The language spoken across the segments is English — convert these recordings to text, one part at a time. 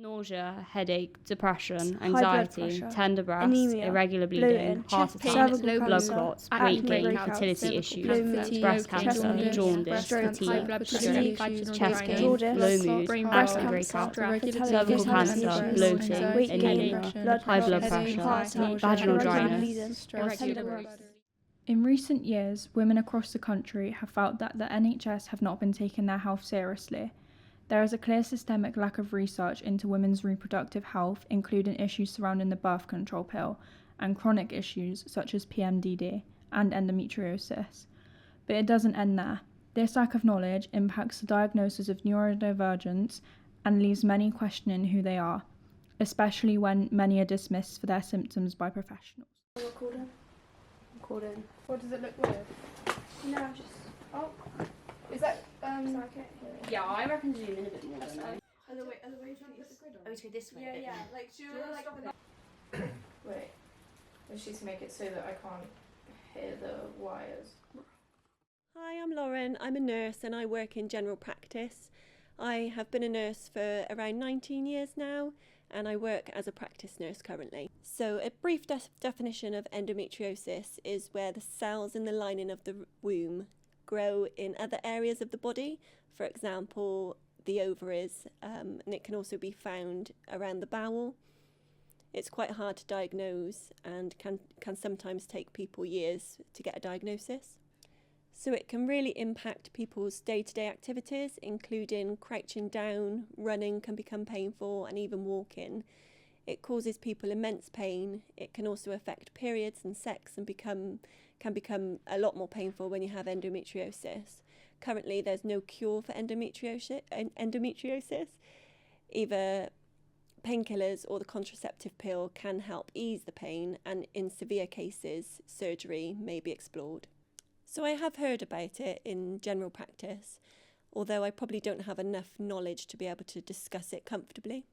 nausea, headache, depression, high blood anxiety, pressure, tender breasts, anemia, irregular bleeding, bloating, heart chest pain, attack, cervical blood cancer, clots, acne weight gain, breakouts, fertility cervical issues, cancer, breast chest cancer, pain, jaundice, stroke, fatigue, blood stroke, pressure, chest pain, jaundice, low mood, breast acne cancer, breakouts, fertility cervical cancer, issues, bloating, weight gain, anemia, blood high blood clots, pressure, heart attack, vaginal irregular dryness, bleeding, or tender breasts. In recent years, women across the country have felt that the NHS have not been taking their health seriously. There is a clear systemic lack of research into women's reproductive health, including issues surrounding the birth control pill and chronic issues such as PMDD and endometriosis. But it doesn't end there. This lack of knowledge impacts the diagnosis of neurodivergence and leaves many questioning who they are, especially when many are dismissed for their symptoms by professionals. Recording. What does it look weird? No, just. Oh, Is that is that okay? Yeah, I reckon zoom in a bit more. Other way to use the grid on. Oh, to this way. Yeah, okay. yeah. Like, do you want to like wait? Let's just make it so that I can't hear the wires. Hi, I'm Lauren. I'm a nurse and I work in general practice. I have been a nurse for around 19 years now and I work as a practice nurse currently. So a brief definition of endometriosis is where the cells in the lining of the womb grow in other areas of the body, for example, the ovaries, and it can also be found around the bowel. It's quite hard to diagnose and can sometimes take people years to get a diagnosis. So it can really impact people's day-to-day activities, including crouching down, running can become painful, and even walking. It causes people immense pain. It can also affect periods and sex and can become a lot more painful when you have endometriosis. Currently, there's no cure for endometriosis. Either painkillers or the contraceptive pill can help ease the pain, and in severe cases, surgery may be explored. So I have heard about it in general practice, although I probably don't have enough knowledge to be able to discuss it comfortably.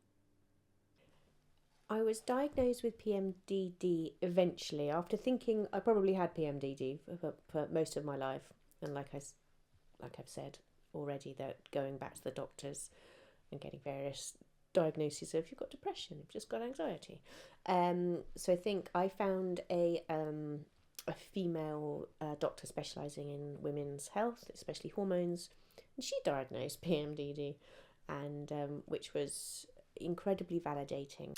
I was diagnosed with PMDD eventually after thinking I probably had PMDD for most of my life, and like I've said already, that going back to the doctors and getting various diagnoses of you've got depression, you've just got anxiety. So I think I found a female doctor specialising in women's health, especially hormones, and she diagnosed PMDD, and which was incredibly validating.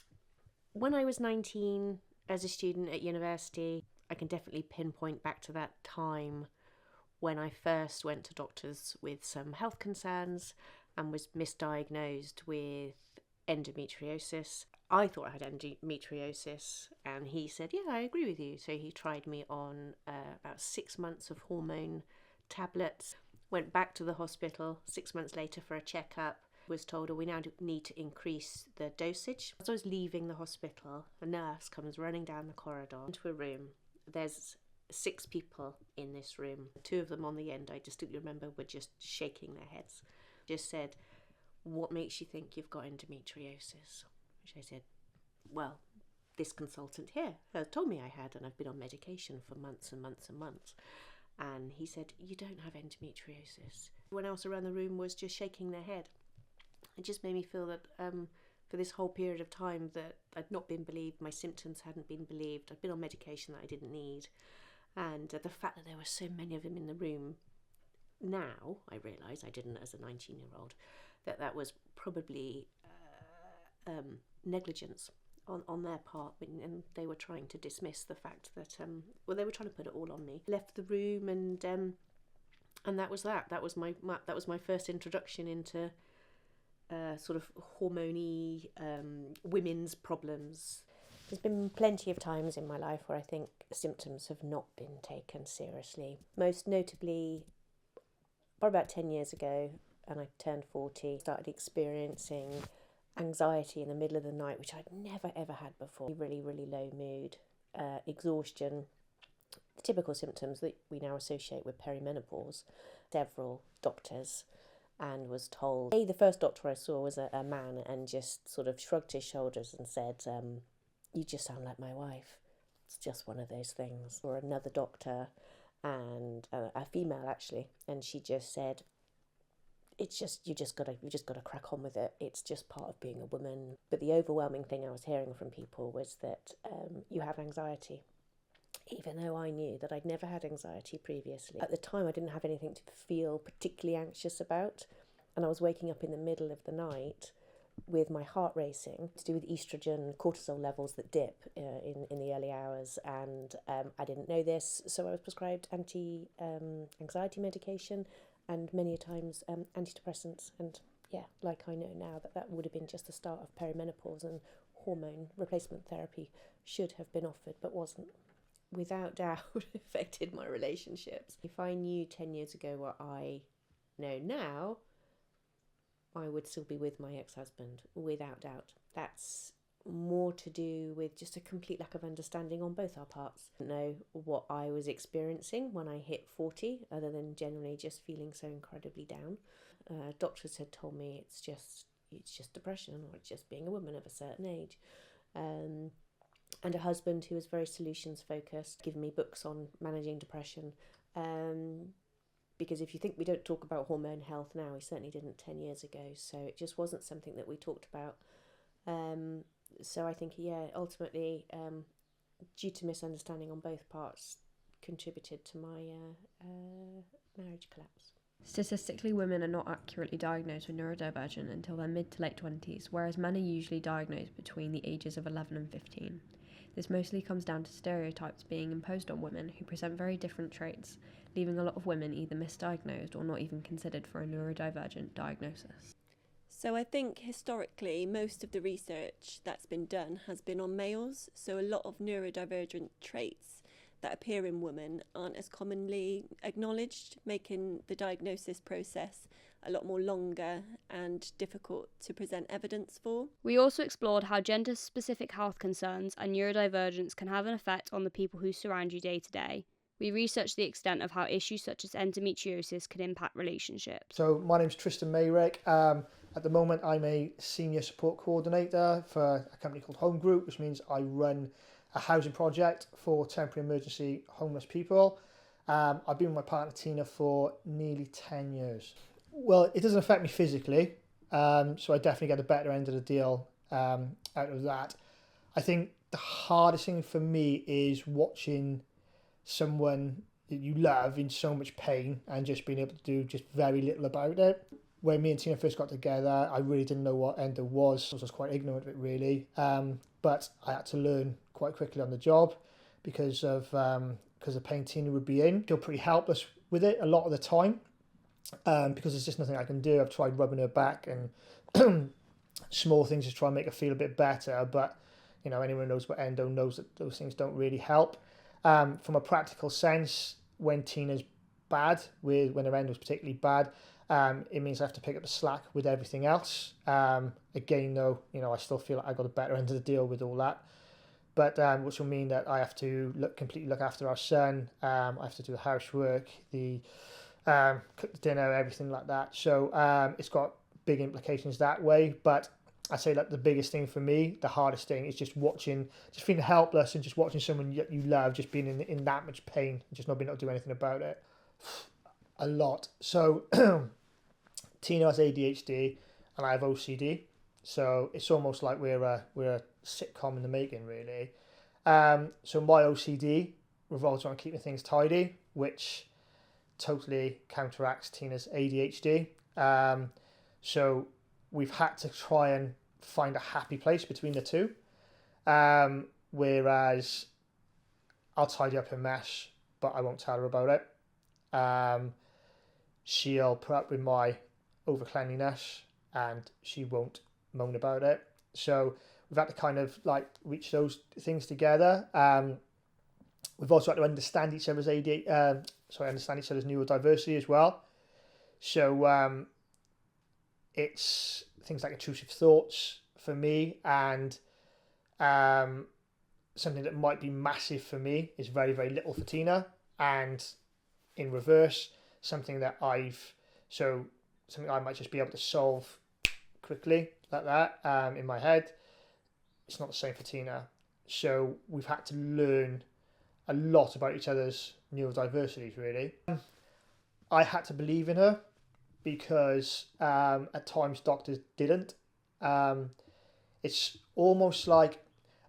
When I was 19 as a student at university, I can definitely pinpoint back to that time when I first went to doctors with some health concerns and was misdiagnosed with endometriosis. I thought I had endometriosis, and he said, yeah, I agree with you. So he tried me on about 6 months of hormone tablets, went back to the hospital 6 months later for a checkup, was told, we now need to increase the dosage. As I was leaving the hospital, a nurse comes running down the corridor into a room. There's 6 people in this room. 2 of them on the end, I distinctly remember, were just shaking their heads. Just said, what makes you think you've got endometriosis? Which I said, well, this consultant here has told me I had, and I've been on medication for months and months and months. And he said, you don't have endometriosis. Everyone else around the room was just shaking their head. It just made me feel that for this whole period of time that I'd not been believed, my symptoms hadn't been believed, I'd been on medication that I didn't need. And the fact that there were so many of them in the room, now I realise, I didn't as a 19-year-old, that was probably negligence on their part, and they were trying to dismiss the fact that, they were trying to put it all on me. Left the room, and that was that. That was my first introduction into sort of hormony women's problems. There's been plenty of times in my life where I think symptoms have not been taken seriously. Most notably, probably about 10 years ago, and I turned 40, started experiencing anxiety in the middle of the night, which I'd never ever had before. Really, really low mood, exhaustion, the typical symptoms that we now associate with perimenopause. Several doctors, and was told, the first doctor I saw was a man, and just sort of shrugged his shoulders and said, you just sound like my wife. It's just one of those things. Or another doctor, and a female actually, and she just said, it's just, you just gotta crack on with it. It's just part of being a woman. But the overwhelming thing I was hearing from people was that you have anxiety. Even though I knew that I'd never had anxiety previously. At the time, I didn't have anything to feel particularly anxious about. And I was waking up in the middle of the night with my heart racing, to do with estrogen, cortisol levels that dip in the early hours. And I didn't know this, so I was prescribed anxiety medication and many a times antidepressants. And yeah, like I know now that would have been just the start of perimenopause, and hormone replacement therapy should have been offered but wasn't. Without doubt affected my relationships. If I knew 10 years ago what I know now, I would still be with my ex-husband, without doubt. That's more to do with just a complete lack of understanding on both our parts. I didn't know what I was experiencing when I hit 40, other than generally just feeling so incredibly down. Doctors had told me it's just depression, or it's just being a woman of a certain age. And a husband who was very solutions focused, giving me books on managing depression. Because if you think we don't talk about hormone health now, we certainly didn't 10 years ago. So it just wasn't something that we talked about. So I think, ultimately, due to misunderstanding on both parts, contributed to my marriage collapse. Statistically, women are not accurately diagnosed with neurodivergent until their mid to late 20s, whereas men are usually diagnosed between the ages of 11 and 15. This mostly comes down to stereotypes being imposed on women who present very different traits, leaving a lot of women either misdiagnosed or not even considered for a neurodivergent diagnosis. So I think historically most of the research that's been done has been on males, so a lot of neurodivergent traits that appear in women aren't as commonly acknowledged, making the diagnosis process a lot more longer and difficult to present evidence for. We also explored how gender-specific health concerns and neurodivergence can have an effect on the people who surround you day to day. We researched the extent of how issues such as endometriosis can impact relationships. So my name's Tristan Mayrick. At the moment, I'm a senior support coordinator for a company called Home Group, which means I run a housing project for temporary emergency homeless people. I've been with my partner Tina for nearly 10 years. Well, it doesn't affect me physically, so I definitely get the better end of the deal out of that. I think the hardest thing for me is watching someone that you love in so much pain and just being able to do just very little about it. When me and Tina first got together, I really didn't know what endo was. I was quite ignorant of it, really. But I had to learn quite quickly on the job because of the pain Tina would be in. I feel pretty helpless with it a lot of the time because there's just nothing I can do. I've tried rubbing her back and small things to try and make her feel a bit better. But, you know, anyone who knows what endo knows that those things don't really help. From a practical sense, when Tina's bad, when her endo's particularly bad, it means I have to pick up the slack with everything else. Again, though, you know, I still feel like I got a better end of the deal with all that. But which will mean that I have to completely look after our son. I have to do the housework, cook the dinner, everything like that. So it's got big implications that way. But I say that the biggest thing for me, the hardest thing, is just feeling helpless and just watching someone you love just being in that much pain and just not being able to do anything about it. A lot. So Tina has ADHD and I have OCD. So it's almost like we're a sitcom in the making, really. So my OCD revolves around keeping things tidy, which totally counteracts Tina's ADHD. So we've had to try and find a happy place between the two. Whereas I'll tidy up her mess, but I won't tell her about it. She'll put up with my overcleanliness and she won't moan about it. So we've had to kind of like reach those things together. We've also had to understand each other's understand each other's neurodiversity as well. So it's things like intrusive thoughts for me, and something that might be massive for me is very, very little for Tina, and in reverse, something I might just be able to solve quickly like that in my head, it's not the same for Tina. So we've had to learn a lot about each other's neurodiversities, really. I had to believe in her because at times doctors didn't. It's almost like,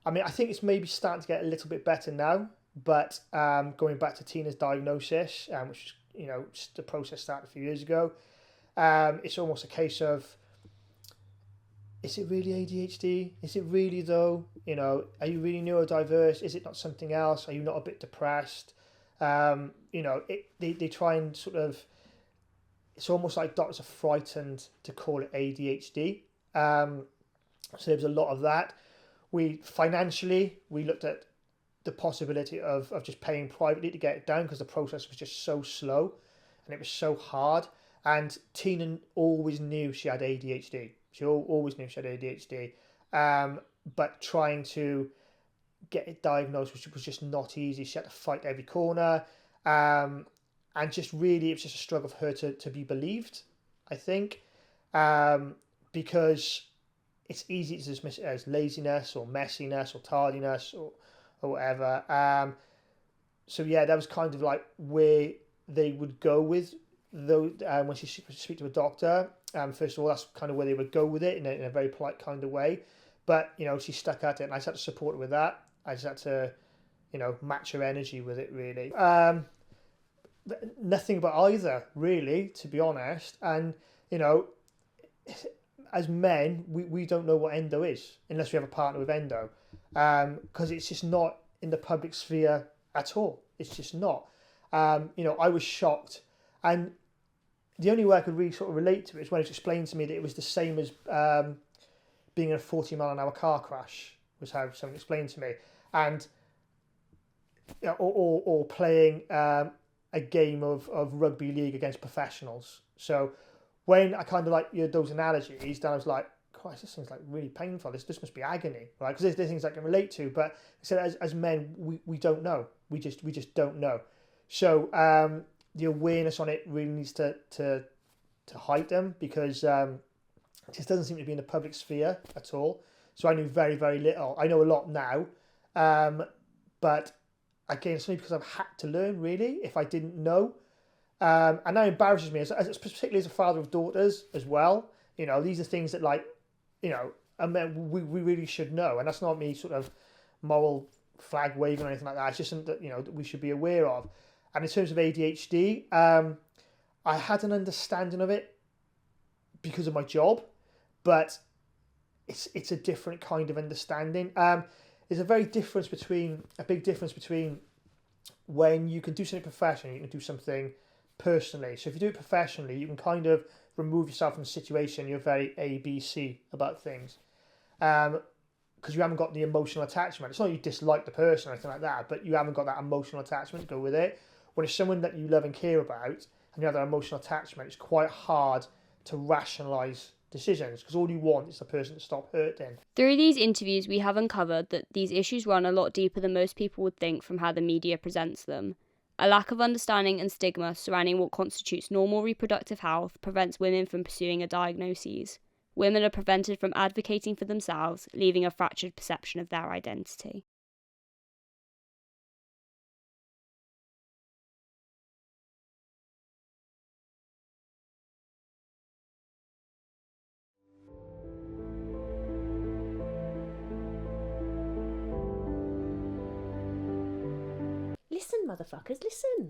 I mean, I think it's maybe starting to get a little bit better now, but going back to Tina's diagnosis, which was, the process started a few years ago, it's almost a case of, is it really ADHD? Is it really though? Are you really neurodiverse? Is it not something else? Are you not a bit depressed? They try and sort of, it's almost like doctors are frightened to call it ADHD. So there was a lot of that. Financially, we looked at the possibility of just paying privately to get it down, because the process was just so slow and it was so hard. And Tina always knew she had ADHD. She always knew she had ADHD. But trying to get it diagnosed was just not easy. She had to fight every corner. And just really, it was just a struggle for her to be believed, I think. Because it's easy to dismiss it as laziness or messiness or tardiness or whatever. So yeah, that was kind of like where they would go with, though, when she speak to a doctor. First of all, that's kind of where they would go with it in a very polite kind of way. But, she stuck at it, and I just had to support her with that. I just had to, match her energy with it, really. Nothing about either, really, to be honest. And, as men, we don't know what endo is unless we have a partner with endo, because it's just not in the public sphere at all. It's just not. I was shocked, and the only way I could really sort of relate to it is when it was explained to me that it was the same as being in a 40-mile-an-hour car crash, was how someone explained to me, and or playing a game of rugby league against professionals. So when I kind of like those analogies, then I was like, Christ, this thing's like really painful. This must be agony, right? Because there's things I can relate to, but as men, we don't know. We just don't know. So the awareness on it really needs to heighten, because it just doesn't seem to be in the public sphere at all. So I knew very, very little. I know a lot now, but again, it's only because I've had to learn, really, if I didn't know. And that embarrasses me, particularly as a father of daughters as well. These are things that, like, I mean, we really should know. And that's not me sort of moral flag waving or anything like that. It's just something that, that we should be aware of. And in terms of ADHD, I had an understanding of it because of my job, but it's a different kind of understanding. There's a big difference between when you can do something professionally, you can do something personally. So if you do it professionally, you can kind of remove yourself from the situation. You're very ABC about things, because you haven't got the emotional attachment. It's not you dislike the person or anything like that, but you haven't got that emotional attachment to go with it. When it's someone that you love and care about, and you have that emotional attachment, it's quite hard to rationalise decisions, because all you want is the person to stop hurting. Through these interviews, we have uncovered that these issues run a lot deeper than most people would think from how the media presents them. A lack of understanding and stigma surrounding what constitutes normal reproductive health prevents women from pursuing a diagnosis. Women are prevented from advocating for themselves, leaving a fractured perception of their identity. Listen, motherfuckers, listen.